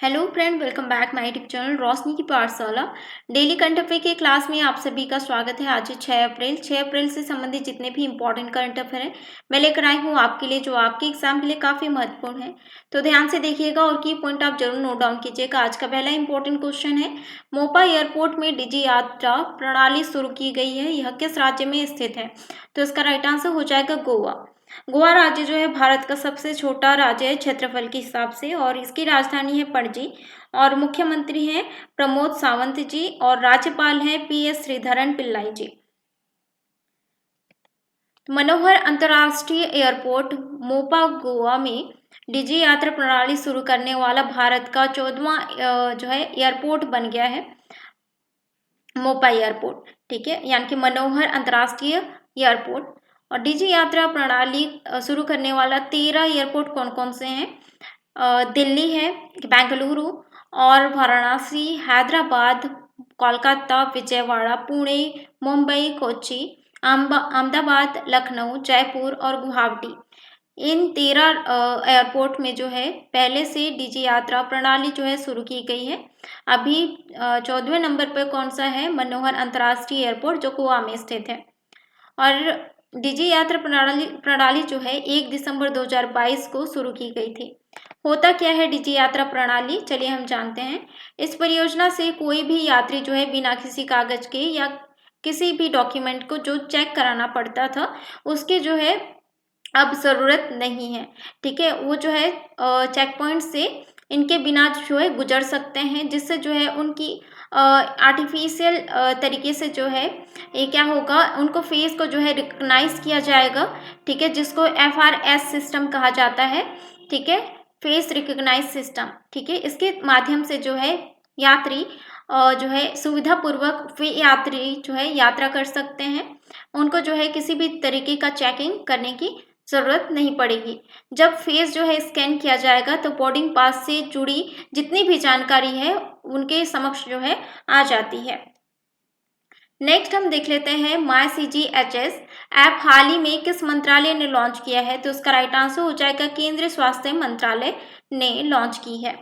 Hello friend, welcome back my YouTube channel Roshni ki Pathshala. Daily current affair के class में आप सभी का स्वागत है। आज है 6 अप्रैल से संबंधित जितने भी इंपॉर्टेंट करंट अफेयर हैं मैं लेकर आई हूँ आपके लिए, जो आपके एग्जाम के लिए काफ़ी महत्वपूर्ण है। तो ध्यान से देखिएगा और की पॉइंट आप जरूर नोट डाउन कीजिएगा। आज का पहला इंपॉर्टेंट क्वेश्चन है, मोपा एयरपोर्ट में डिजी यात्रा प्रणाली शुरू की गई है, यह किस राज्य में स्थित है? तो इसका राइट आंसर हो जाएगा गोवा। गोवा राज्य जो है भारत का सबसे छोटा राज्य है क्षेत्रफल के हिसाब से, और इसकी राजधानी है पणजी, और मुख्यमंत्री हैं प्रमोद सावंत जी, और राज्यपाल हैं PS श्रीधरन पिल्लाई जी। मनोहर अंतर्राष्ट्रीय एयरपोर्ट मोपा गोवा में डिजी यात्रा प्रणाली शुरू करने वाला भारत का 14वां जो है एयरपोर्ट बन गया है, मोपा एयरपोर्ट। ठीक है, यानी कि मनोहर अंतर्राष्ट्रीय एयरपोर्ट। और डिजी यात्रा प्रणाली शुरू करने वाला 13 एयरपोर्ट कौन कौन से हैं? दिल्ली है, बेंगलुरु और वाराणसी, हैदराबाद, कोलकाता, विजयवाड़ा, पुणे, मुंबई, कोच्चि, अहमदाबाद, लखनऊ, जयपुर और गुवाहाटी। इन 13 एयरपोर्ट में जो है पहले से डिजी यात्रा प्रणाली जो है शुरू की गई है। अभी 14वें नंबर पर कौन सा है? मनोहर अंतर्राष्ट्रीय एयरपोर्ट, जो गोवा में स्थित है। और डिजी यात्रा प्रणाली जो है 1 दिसंबर 2022 को शुरू की गई थी। होता क्या है डिजी यात्रा प्रणाली? चलिए हम जानते हैं। इस परियोजना से कोई भी यात्री जो है बिना किसी कागज के या किसी भी डॉक्यूमेंट को जो चेक कराना पड़ता था, उसके जो है अब ज़रूरत नहीं है। ठीक है, वो जो है चेक पॉइंट से इनके बिना जो है गुजर सकते हैं, जिससे जो है उनकी आर्टिफिशियल तरीके से जो है ये क्या होगा, उनको फेस को जो है रिकग्नाइज किया जाएगा। ठीक है, जिसको FRS सिस्टम कहा जाता है। ठीक है, फेस रिकग्नाइज सिस्टम। ठीक है, इसके माध्यम से जो है यात्री जो है सुविधापूर्वक वे यात्री जो है यात्रा कर सकते हैं। उनको जो है किसी भी तरीके का चेकिंग करने की ज़रूरत नहीं पड़ेगी। जब फेस जो है स्कैन किया जाएगा तो बोर्डिंग पास से जुड़ी जितनी भी जानकारी है उनके समक्ष जो है आ जाती है। नेक्स्ट हम देख लेते हैं MyCGHS ऐप हाल ही में किस मंत्रालय ने लॉन्च किया है? तो इसका राइट आंसर हो जाएगा केंद्रीय स्वास्थ्य मंत्रालय ने लॉन्च की है।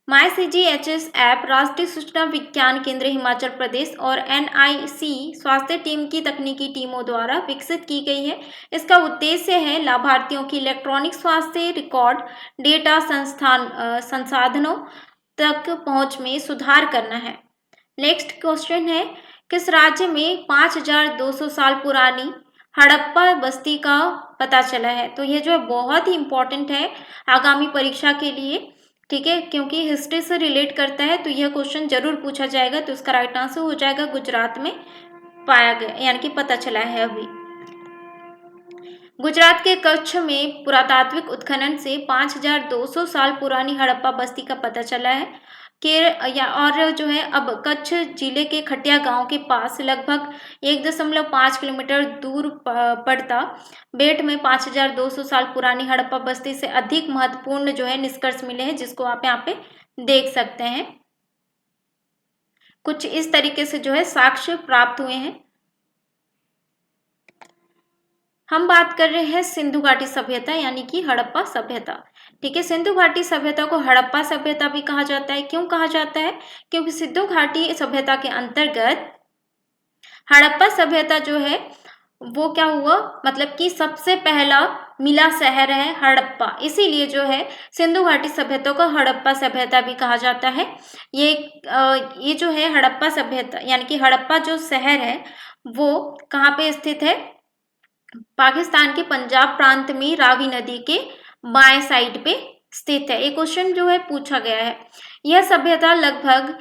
MyCGHS ऐप राष्ट्रीय सूचना विज्ञान केंद्र हिमाचल प्रदेश और NIC स्वास्थ्य टीम की तकनीकी टीमों द्वारा विकसित की गई है। इसका उद्देश्य है लाभार्थियों की इलेक्ट्रॉनिक स्वास्थ्य रिकॉर्ड डेटा संसाधनों तक पहुंच में सुधार करना है। नेक्स्ट क्वेश्चन है, किस राज्य में 5200 साल पुरानी हड़प्पा बस्ती का पता चला है? तो ये जो है बहुत ही इंपॉर्टेंट है आगामी परीक्षा के लिए। ठीक है, क्योंकि हिस्ट्री से रिलेट करता है, तो यह क्वेश्चन जरूर पूछा जाएगा। तो इसका राइट आंसर हो जाएगा गुजरात में पाया गया, यानी कि पता चला है अभी। गुजरात के कच्छ में पुरातात्विक उत्खनन से 5200 साल पुरानी हड़प्पा बस्ती का पता चला है। और जो है अब कच्छ जिले के खटिया गांव के पास लगभग 1.5 किलोमीटर दूर पड़ता बेट में 5200 साल पुरानी हड़प्पा बस्ती से अधिक महत्वपूर्ण जो है निष्कर्ष मिले हैं, जिसको आप यहाँ पे देख सकते हैं। कुछ इस तरीके से जो है साक्ष्य प्राप्त हुए हैं। हम बात कर रहे हैं सिंधु घाटी सभ्यता यानी कि हड़प्पा सभ्यता। ठीक है, सिंधु घाटी सभ्यता को हड़प्पा सभ्यता भी कहा जाता है। क्यों कहा जाता है? क्योंकि सिंधु घाटी सभ्यता के अंतर्गत हड़प्पा सभ्यता जो है वो क्या हुआ, मतलब कि सबसे पहला मिला शहर है हड़प्पा, इसीलिए जो है सिंधु घाटी सभ्यता को हड़प्पा सभ्यता भी कहा जाता है। ये जो है हड़प्पा सभ्यता यानी कि हड़प्पा जो शहर है वो कहाँ पे स्थित है? पाकिस्तान के पंजाब प्रांत में रावी नदी के बाएं साइड पे स्थित है। ये क्वेश्चन जो है पूछा गया है। यह सभ्यता लगभग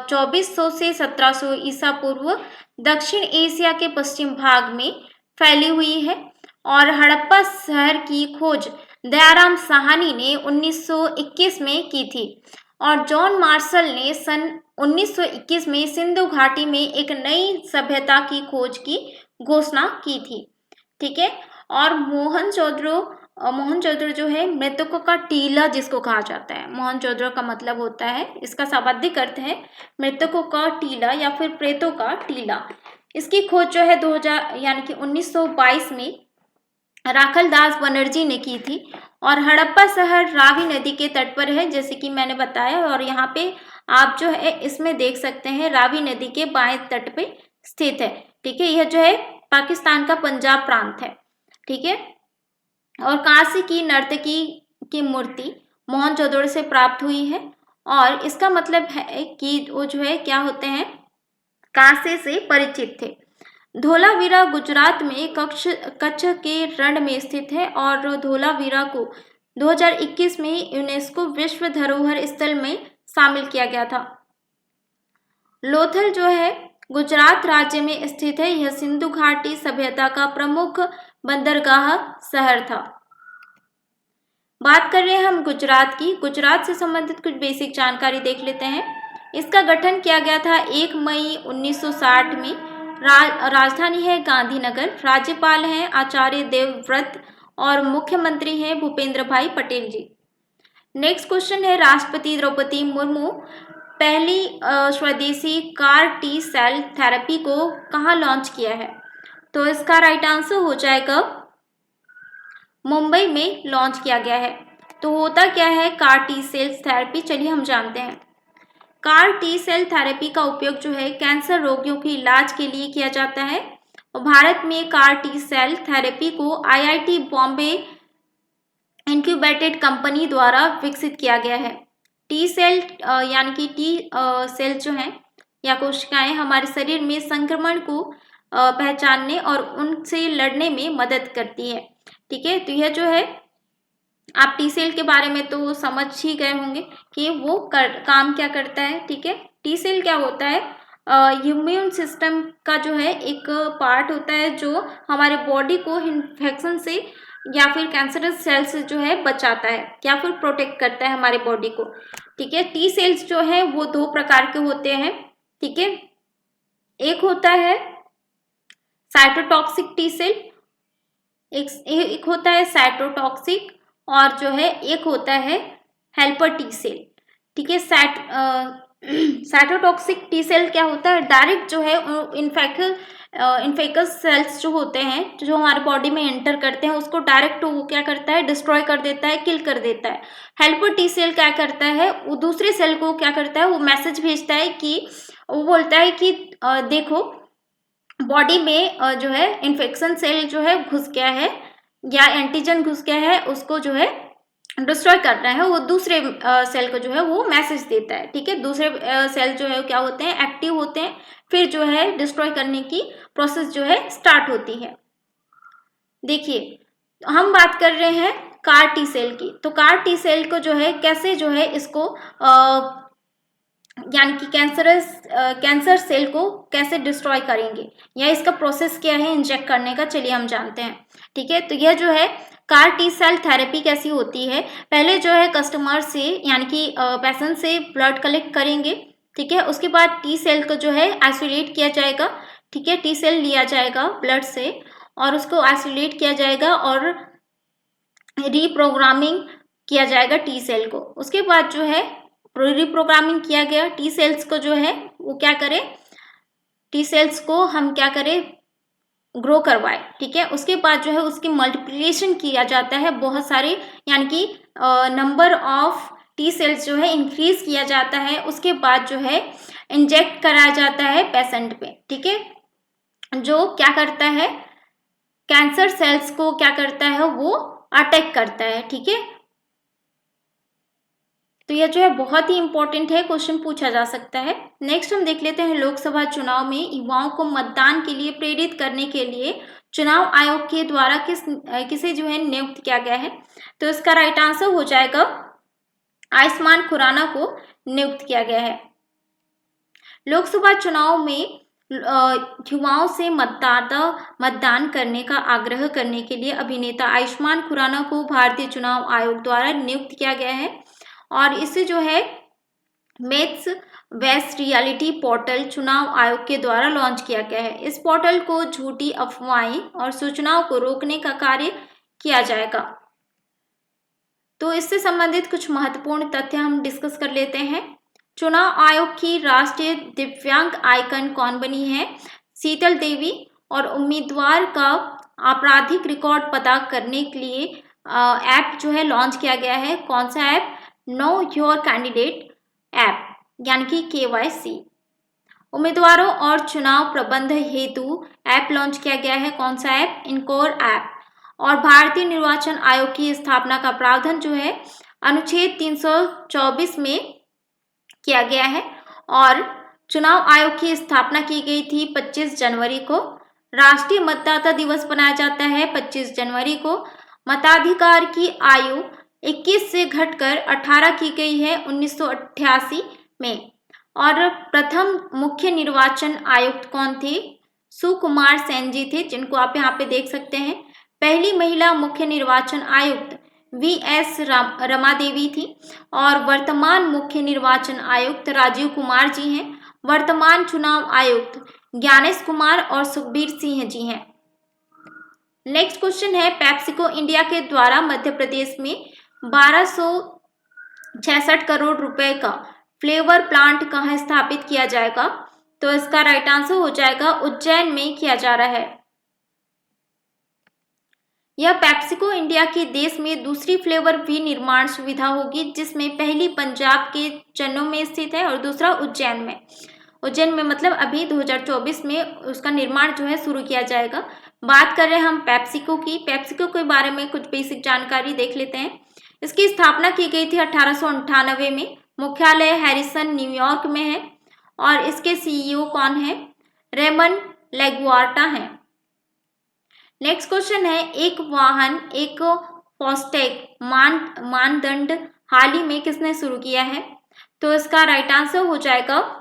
2400 से 1700 ईसा पूर्व दक्षिण एशिया के पश्चिम भाग में फैली हुई है। और हड़प्पा शहर की खोज दयाराम साहनी ने 1921 में की थी, और जॉन मार्शल ने सन 1921 में सिंधु घाटी में एक नई सभ्यता की खोज की घोषणा की थी। ठीक है, और मोहनजोदड़ो जो है मृतकों का टीला जिसको कहा जाता है। मोहनजोदड़ो का मतलब होता है, इसका शाब्दिक अर्थ है मृतकों का टीला या फिर प्रेतों का टीला। इसकी खोज जो है 2000 यानी कि 1922 में राखल दास बनर्जी ने की थी। और हड़प्पा शहर रावी नदी के तट पर है, जैसे कि मैंने बताया। और यहाँ पे आप जो है इसमें देख सकते हैं रावी नदी के बाएं तट पे स्थित है। ठीक है, यह जो है पाकिस्तान का पंजाब प्रांत है। ठीक है, और कांस्य की नर्तकी की मूर्ति मोहनजोदड़ो से प्राप्त हुई है। और इसका मतलब है कि वो जो है क्या होते हैं, कांस्य से परिचित थे। धोलावीरा गुजरात में कच्छ के रण में स्थित है। और धोलावीरा को 2021 में यूनेस्को विश्व धरोहर स्थल में शामिल किया गया था। लोथल जो है गुजरात राज्य में स्थित है। यह सिंधु घाटी सभ्यता का प्रमुख बंदरगाह शहर था। बात कर रहे हैं हम गुजरात की। गुजरात से संबंधित कुछ बेसिक जानकारी देख लेते हैं। इसका गठन किया गया था 1 मई 1960 में। राजधानी है गांधीनगर। राज्यपाल हैं आचार्य देवव्रत और मुख्यमंत्री हैं भूपेंद्र भाई पटेल जी। नेक्स्ट क्वेश्चन है, राष्ट्रपति द्रौपदी मुर्मू पहली स्वदेशी कार टी सेल थेरेपी को कहाँ लॉन्च किया है? तो इसका राइट आंसर हो जाएगा मुंबई में लॉन्च किया गया है। तो होता क्या है कार टी सेल थेरेपी, चलिए हम जानते हैं। कार टी सेल थेरेपी का उपयोग जो है कैंसर रोगियों के इलाज के लिए किया जाता है। और भारत में कार टी सेल थेरेपी को आईआईटी बॉम्बे इंक्यूबेटेड कंपनी द्वारा विकसित किया गया है। टी सेल यानी कि टी सेल जो हैं या कोशिकाएं हमारे शरीर में संक्रमण को पहचानने और उनसे लड़ने में मदद करती है। ठीक है, तो यह जो है आप टी सेल के बारे में तो समझ ही गए होंगे कि वो काम क्या करता है। ठीक है, टी सेल क्या होता है, इम्यून सिस्टम का जो है एक पार्ट होता है जो हमारे बॉडी को इन्फेक्शन से या फिर कैंसरस सेल से जो है बचाता है या फिर प्रोटेक्ट करता है हमारे बॉडी को। ठीक है, टी सेल्स जो है वो 2 प्रकार के होते हैं। ठीक है, एक होता है साइटोटॉक्सिक टी सेल, एक होता है साइटोटॉक्सिक, और जो है एक होता है हेल्पर टी सेल। ठीक है, साइटोटॉक्सिक टी सेल क्या होता है, डायरेक्ट जो है इन्फेक्स सेल्स जो होते हैं जो हमारे बॉडी में एंटर करते हैं उसको डायरेक्ट वो क्या करता है, डिस्ट्रॉय कर देता है, किल कर देता है। हेल्पर टी सेल क्या करता है, वो दूसरे सेल को क्या करता है, वो मैसेज भेजता है कि वो बोलता है कि देखो बॉडी में जो है इन्फेक्शन सेल जो है घुस गया है या एंटीजन घुस गया है, उसको जो है डिस्ट्रॉय करना है। वो दूसरे सेल को जो है वो मैसेज देता है। ठीक है, दूसरे सेल जो है क्या होते हैं, एक्टिव होते हैं, फिर जो है डिस्ट्रॉय करने की प्रोसेस जो है स्टार्ट होती है। देखिए हम बात कर रहे हैं कार टी सेल की। तो कार टी सेल को जो है कैसे जो है इसको यानी कि कैंसर सेल को कैसे डिस्ट्रॉय करेंगे या इसका प्रोसेस क्या है इंजेक्ट करने का, चलिए हम जानते हैं। ठीक है, तो यह जो है कार टी सेल थेरेपी कैसी होती है, पहले जो है कस्टमर से यानी कि पेशेंट से ब्लड कलेक्ट करेंगे। ठीक है, उसके बाद टी सेल को जो है आइसोलेट किया जाएगा। ठीक है, टी सेल लिया जाएगा ब्लड से और उसको आइसोलेट किया जाएगा और रीप्रोग्रामिंग किया जाएगा टी सेल को। उसके बाद जो है रीप्रोग्रामिंग किया गया टी सेल्स को जो है वो क्या करें, टी सेल्स को हम क्या करें, ग्रो करवाए। ठीक है, उसके बाद जो है उसकी मल्टीप्लिकेशन किया जाता है बहुत सारे, यानी कि नंबर ऑफ टी सेल्स जो है इंक्रीज किया जाता है। उसके बाद जो है इंजेक्ट कराया जाता है पेशेंट पे। ठीक है, जो क्या करता है कैंसर सेल्स को क्या करता है वो अटैक करता है। ठीक है, तो यह जो है बहुत ही इंपॉर्टेंट है, क्वेश्चन पूछा जा सकता है। नेक्स्ट हम देख लेते हैं लोकसभा चुनाव में युवाओं को मतदान के लिए प्रेरित करने के लिए चुनाव आयोग के द्वारा किसे जो है नियुक्त किया गया है। तो इसका राइट आंसर हो जाएगा आयुष्मान खुराना को नियुक्त किया गया है। लोकसभा चुनाव में युवाओं से मतदान करने का आग्रह करने के लिए अभिनेता आयुष्मान खुराना को भारतीय चुनाव आयोग द्वारा नियुक्त किया गया है। और इसे जो है मैथ्स वेस्ट रियलिटी पोर्टल चुनाव आयोग के द्वारा लॉन्च किया गया है। इस पोर्टल को झूठी अफवाहें और सूचनाओं को रोकने का कार्य किया जाएगा। तो इससे संबंधित कुछ महत्वपूर्ण तथ्य हम डिस्कस कर लेते हैं। चुनाव आयोग की राष्ट्रीय दिव्यांग आइकन कौन बनी है, शीतल देवी। और उम्मीदवार का आपराधिक रिकॉर्ड पता करने के लिए ऐप जो है लॉन्च किया गया है। कौन सा app? Know your candidate app, यानी कि KYC। उम्मीदवारों और चुनाव प्रबंध हेतु ऐप लॉन्च किया गया है। कौन सा ऐप? इनकोर ऐप। और भारतीय निर्वाचन आयोग की स्थापना का प्रावधान जो है अनुच्छेद 324 में किया गया है। और चुनाव आयोग की स्थापना की गई थी 25 जनवरी को। राष्ट्रीय मतदाता दिवस मनाया जाता है 25 जनवरी को। मताधिकार की आयु 21 से घटकर 18 की गई है 1988 में। और प्रथम मुख्य निर्वाचन आयुक्त कौन थे? सुकुमार सेन जी थे, जिनको आप यहाँ पे देख सकते हैं। पहली महिला मुख्य निर्वाचन आयुक्त VS रमादेवी थी। और वर्तमान मुख्य निर्वाचन आयुक्त राजीव कुमार जी हैं। वर्तमान चुनाव आयुक्त ज्ञानेश कुमार और सुखबीर सिंह जी हैं। नेक्स्ट क्वेश्चन है, पेप्सिको इंडिया के द्वारा मध्य प्रदेश में 1266 करोड़ रुपए का फ्लेवर प्लांट कहाँ स्थापित किया जाएगा? तो इसका राइट आंसर हो जाएगा उज्जैन में किया जा रहा है। यह पेप्सिको इंडिया की देश में दूसरी फ्लेवर विनिर्माण सुविधा होगी, जिसमें पहली पंजाब के चन्नू में स्थित है और दूसरा उज्जैन में। उज्जैन में मतलब अभी 2024 में उसका निर्माण जो है शुरू किया जाएगा। बात कर रहे हैं हम पेप्सिको की। पेप्सिको के बारे में कुछ बेसिक जानकारी देख लेते हैं। इसकी स्थापना की गई थी 1898 में। मुख्यालय हैरिसन न्यूयॉर्क में है। और इसके CEO कौन है? रेमन लेगुआर्टा है। नेक्स्ट क्वेश्चन है, एक वाहन एक फास्टैग मानदंड हाल ही में किसने शुरू किया है? तो इसका राइट आंसर हो जाएगा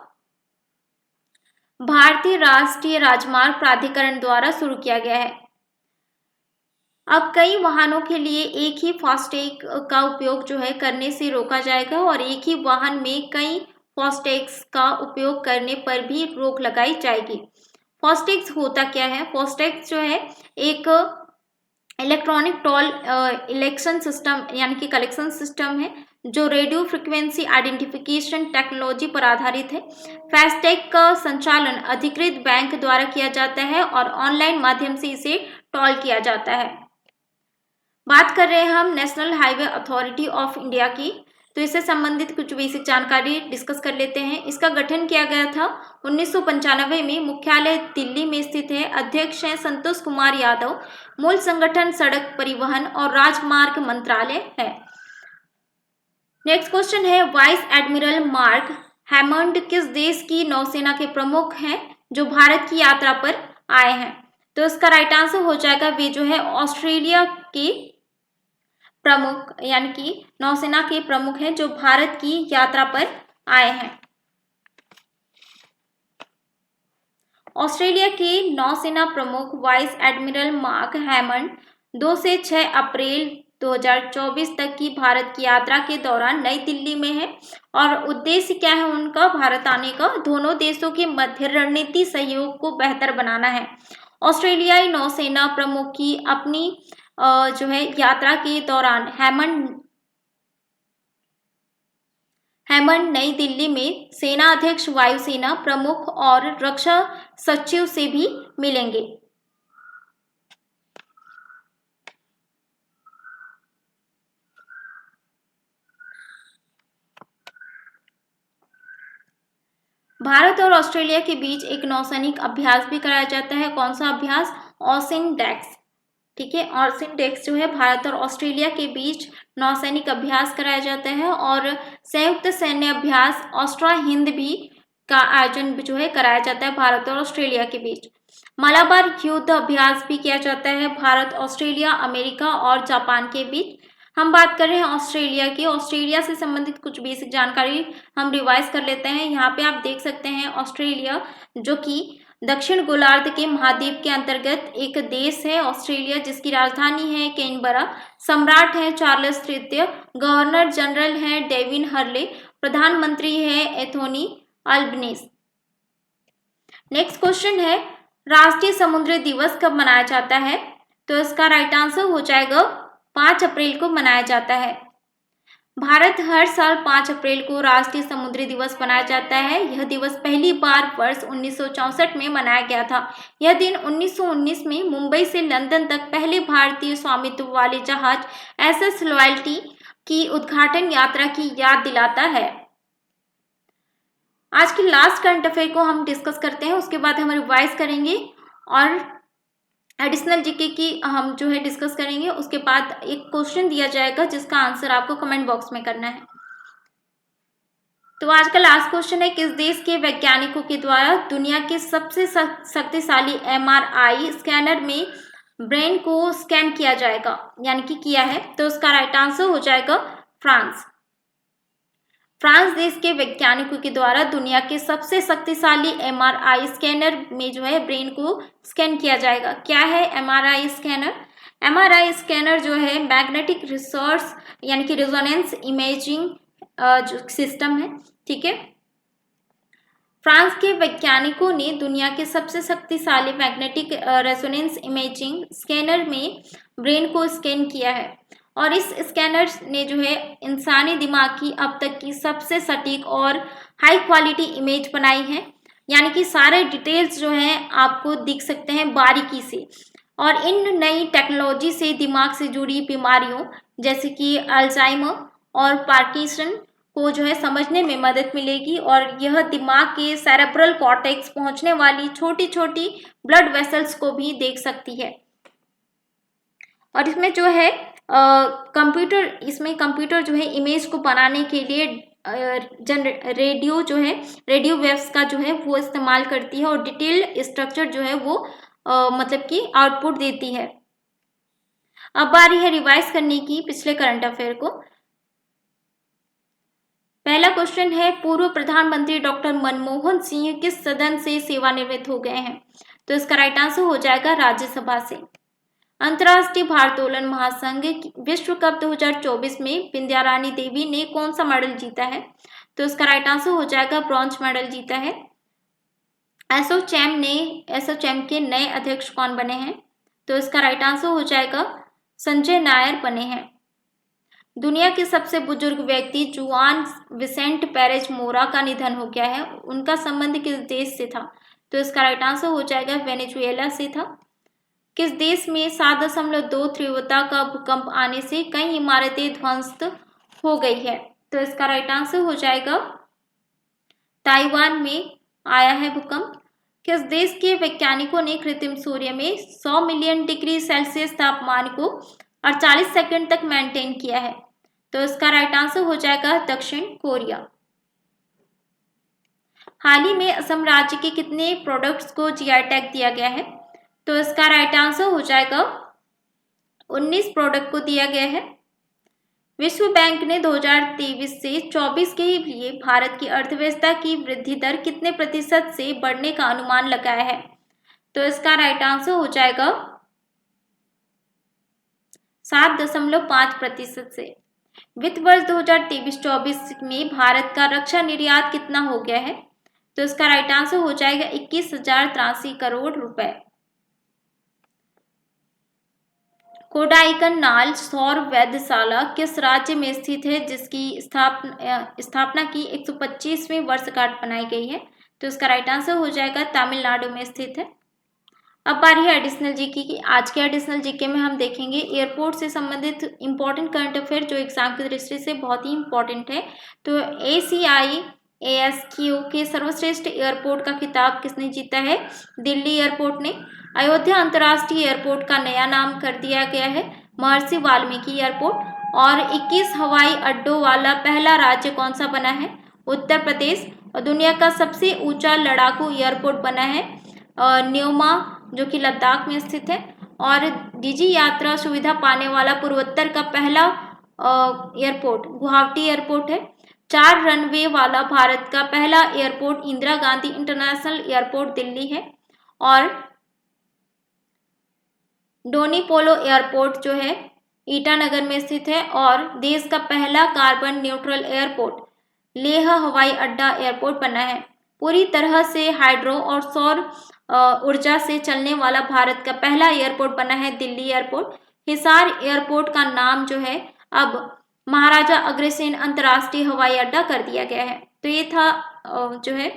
भारतीय राष्ट्रीय राजमार्ग प्राधिकरण द्वारा शुरू किया गया है। अब कई वाहनों के लिए एक ही फास्टैग का उपयोग जो है करने से रोका जाएगा और एक ही वाहन में कई फास्टैग्स का उपयोग करने पर भी रोक लगाई जाएगी। फास्टैग्स होता क्या है? फास्टैग्स जो है एक इलेक्ट्रॉनिक टोल इलेक्शन सिस्टम यानी कि कलेक्शन सिस्टम है, जो रेडियो फ्रिक्वेंसी आइडेंटिफिकेशन टेक्नोलॉजी पर आधारित है। फास्टैग का संचालन अधिकृत बैंक द्वारा किया जाता है और ऑनलाइन माध्यम से इसे टोल किया जाता है। बात कर रहे हैं हम national highway authority of India की, तो इससे संबंधित कुछ बेसिक जानकारी डिस्कस कर लेते हैं। इसका गठन किया गया था 1995 में। मुख्यालय दिल्ली में स्थित है। अध्यक्ष हैं संतोष कुमार यादव। मूल संगठन सड़क परिवहन और राजमार्ग मंत्रालय है। नेक्स्ट क्वेश्चन है, वाइस एडमिरल मार्क हैमंड किस देश की नौसेना के प्रमुख हैं जो भारत की यात्रा पर आए हैं? तो इसका राइट आंसर हो जाएगा वे जो है ऑस्ट्रेलिया के प्रमुख यानी कि नौसेना के प्रमुख हैं जो भारत की यात्रा पर आए हैं। ऑस्ट्रेलिया के नौसेना प्रमुख वाइस एडमिरल मार्क हैमंड 2 से 6 अप्रैल 2024 तक की भारत की यात्रा के दौरान नई दिल्ली में है। और उद्देश्य क्या है उनका भारत आने का? दोनों देशों के मध्य रणनीति सहयोग को बेहतर बनाना है। ऑस्ट्रेलियाई नौसेना प्रमुख की अपनी जो है यात्रा के दौरान हैमंड नई दिल्ली में सेना अध्यक्ष, वायुसेना प्रमुख और रक्षा सचिव से भी मिलेंगे। भारत और ऑस्ट्रेलिया के बीच एक नौसैनिक अभ्यास भी कराया जाता है। कौन सा अभ्यास? ऑसिन डेक्स। ठीक है, ऑसिन डेक्स जो है भारत और ऑस्ट्रेलिया के बीच नौसैनिक अभ्यास कराया जाता है। और संयुक्त सैन्य अभ्यास ऑस्ट्रा हिंद भी का आयोजन जो है कराया जाता है भारत और ऑस्ट्रेलिया के बीच। मलाबार युद्ध अभ्यास भी किया जाता है भारत, ऑस्ट्रेलिया, अमेरिका और जापान के बीच। हम बात कर रहे हैं ऑस्ट्रेलिया की। ऑस्ट्रेलिया से संबंधित कुछ बेसिक जानकारी हम रिवाइज कर लेते हैं। यहाँ पे आप देख सकते हैं ऑस्ट्रेलिया जो कि दक्षिण गोलार्ध के महाद्वीप के अंतर्गत एक देश है ऑस्ट्रेलिया, जिसकी राजधानी है कैनबरा। सम्राट है चार्ल्स तृतीय। गवर्नर जनरल है डेविन हर्ले। प्रधानमंत्री है एंथोनी अल्बनीज। नेक्स्ट क्वेश्चन है, राष्ट्रीय समुद्री दिवस कब मनाया जाता है? तो इसका राइट आंसर हो जाएगा 5 अप्रैल को मनाया जाता है। भारत हर साल 5 अप्रैल को राष्ट्रीय समुद्री दिवस मनाया जाता है। यह दिवस पहली बार वर्ष 1964 में मनाया गया था। यह दिन 1919 में मुंबई से लंदन तक पहले भारतीय स्वामित्व वाले जहाज एसएस लॉयल्टी की उद्घाटन यात्रा की याद दिलाता है। आज की लास्ट करंट अफेयर को हम डिस्कस करते हैं, उसके बाद हम रिवाइज करेंगे और एडिशनल जीके की हम जो है डिस्कस करेंगे। उसके बाद एक क्वेश्चन दिया जाएगा जिसका आंसर आपको कमेंट बॉक्स में करना है। तो आज का लास्ट क्वेश्चन है, किस देश के वैज्ञानिकों के द्वारा दुनिया के सबसे शक्तिशाली एमआरआई स्कैनर में ब्रेन को स्कैन किया जाएगा, यानी कि किया है? तो उसका राइट आंसर हो जाएगा फ्रांस। फ्रांस देश के वैज्ञानिकों के द्वारा दुनिया के सबसे शक्तिशाली एमआरआई स्कैनर में जो है ब्रेन को स्कैन किया जाएगा। क्या है एमआरआई स्कैनर? एमआरआई स्कैनर जो है मैग्नेटिक रिसोर्स यानी कि रेजोनेंस इमेजिंग जो सिस्टम है, ठीक है। फ्रांस के वैज्ञानिकों ने दुनिया के सबसे शक्तिशाली मैग्नेटिक रेजोनेंस इमेजिंग स्कैनर में ब्रेन को स्कैन किया है और इस स्कैनर ने जो है इंसानी दिमाग की अब तक की सबसे सटीक और हाई क्वालिटी इमेज बनाई है, यानी कि सारे डिटेल्स जो हैं आपको दिख सकते हैं बारीकी से। और इन नई टेक्नोलॉजी से दिमाग से जुड़ी बीमारियों जैसे कि अल्जाइमर और पार्किंसन को जो है समझने में मदद मिलेगी और यह दिमाग के सेरेब्रल कॉर्टेक्स पहुंचने वाली छोटी छोटी ब्लड वेसल्स को भी देख सकती है। और इसमें जो है कंप्यूटर जो है इमेज को बनाने के लिए रेडियो वेव्स का जो है वो इस्तेमाल करती है और डिटेल्ड स्ट्रक्चर जो है वो मतलब कि आउटपुट देती है। अब बारी है रिवाइज करने की पिछले करंट अफेयर को। पहला क्वेश्चन है, पूर्व प्रधानमंत्री डॉक्टर मनमोहन सिंह किस सदन से सेवानिवृत्त हो गए हैं? तो इसका राइट आंसर हो जाएगा राज्यसभा से। अंतर्राष्ट्रीय भारोत्तोलन महासंघ विश्व कप 2024 में विंध्यारानी देवी ने कौन सा मेडल जीता है? तो इसका राइट आंसर हो जाएगा ब्रॉन्ज मेडल जीता है। एसोचैम के नए अध्यक्ष कौन बने हैं? तो इसका राइट आंसर हो जाएगा संजय नायर बने हैं। दुनिया के सबसे बुजुर्ग व्यक्ति जुआन विसेंट पेरेज मोरा का निधन हो गया है। उनका संबंध किस देश से था? तो इसका राइट आंसर हो जाएगा वेनेजुएला से था। किस देश में 7.2 तीव्रता का भूकंप आने से कई इमारतें ध्वस्त हो गई है? तो इसका राइट आंसर हो जाएगा ताइवान में आया है भूकंप। किस देश के वैज्ञानिकों ने कृत्रिम सूर्य में 100 मिलियन डिग्री सेल्सियस तापमान को 48 सेकंड तक मेंटेन किया है? तो इसका राइट आंसर हो जाएगा दक्षिण कोरिया। हाल ही में असम राज्य के कितने प्रोडक्ट्स को जीआई टैग दिया गया है? तो इसका राइट आंसर हो जाएगा 19 प्रोडक्ट को दिया गया है। विश्व बैंक ने 2023 से 24 के लिए भारत की अर्थव्यवस्था की वृद्धि दर कितने प्रतिशत से बढ़ने का अनुमान लगाया है? तो इसका राइट आंसर हो जाएगा 7.5% से। वित्त वर्ष 2023-24 में भारत का रक्षा निर्यात कितना हो गया है? तो इसका राइट आंसर हो जाएगा 21,083 करोड़ रुपए। कोडाईकनाल सौर वेधशाला किस राज्य में स्थित है जिसकी स्थापना की 125वीं वर्षगांठ बनाई गई है? तो इसका राइट आंसर हो जाएगा तमिलनाडु में स्थित है। अब बारी है एडिशनल जीके की। आज के एडिशनल जीके में हम देखेंगे एयरपोर्ट से संबंधित इंपॉर्टेंट करंट अफेयर जो एग्जाम की दृष्टि से बहुत ही इंपॉर्टेंट है। तो ACIASQ के सर्वश्रेष्ठ एयरपोर्ट का खिताब किसने जीता है? दिल्ली एयरपोर्ट ने। अयोध्या अंतर्राष्ट्रीय एयरपोर्ट का नया नाम कर दिया गया है महर्षि वाल्मीकि एयरपोर्ट। और 21 हवाई अड्डों वाला पहला राज्य कौन सा बना है? उत्तर प्रदेश। और दुनिया का सबसे ऊंचा लड़ाकू एयरपोर्ट बना है न्योमा जो कि लद्दाख में स्थित है। और डिजी यात्रा सुविधा पाने वाला पूर्वोत्तर का पहला एयरपोर्ट गुवाहाटी एयरपोर्ट है। 4 रनवे वाला भारत का पहला airport Indira Gandhi international airport Delhi है। और डोनीपोलो एयरपोर्ट जो है ईटानगर में स्थित है। और देश का पहला कार्बन न्यूट्रल एयरपोर्ट लेह हवाई अड्डा एयरपोर्ट बना है। पूरी तरह से हाइड्रो और सौर ऊर्जा से चलने वाला भारत का पहला एयरपोर्ट बना है दिल्ली एयरपोर्ट। हिसार एयरपोर्ट का नाम जो है अब महाराजा अग्रसेन अंतर्राष्ट्रीय हवाई अड्डा कर दिया गया है। तो ये था जो है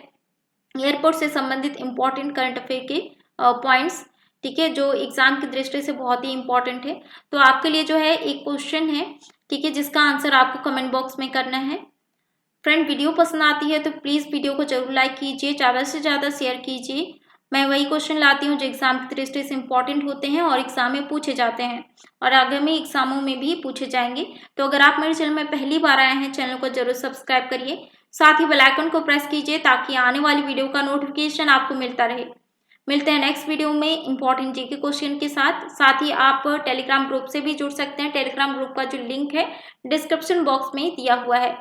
एयरपोर्ट से संबंधित इंपॉर्टेंट करंट अफेयर के पॉइंट्स, ठीक है, जो एग्जाम की दृष्टि से बहुत ही इंपॉर्टेंट है। तो आपके लिए जो है एक क्वेश्चन है, ठीक है, जिसका आंसर आपको कमेंट बॉक्स में करना है। फ्रेंड, वीडियो पसंद आती है तो प्लीज़ वीडियो को जरूर लाइक कीजिए, ज़्यादा से ज़्यादा शेयर कीजिए। मैं वही क्वेश्चन लाती हूँ जो एग्जाम की दृष्टि से इंपॉर्टेंट होते हैं और एग्जाम में पूछे जाते हैं और आगामी एग्जामों में भी पूछे जाएंगे। तो अगर आप मेरे चैनल में पहली बार आए हैं, चैनल को जरूर सब्सक्राइब करिए, साथ ही बेल आइकन को प्रेस कीजिए ताकि आने वाली वीडियो का नोटिफिकेशन आपको मिलता रहे। मिलते हैं नेक्स्ट वीडियो में इंपॉर्टेंट जीके क्वेश्चन के साथ ही आप टेलीग्राम ग्रुप से भी जुड़ सकते हैं। टेलीग्राम ग्रुप का जो लिंक है डिस्क्रिप्शन बॉक्स में दिया हुआ है।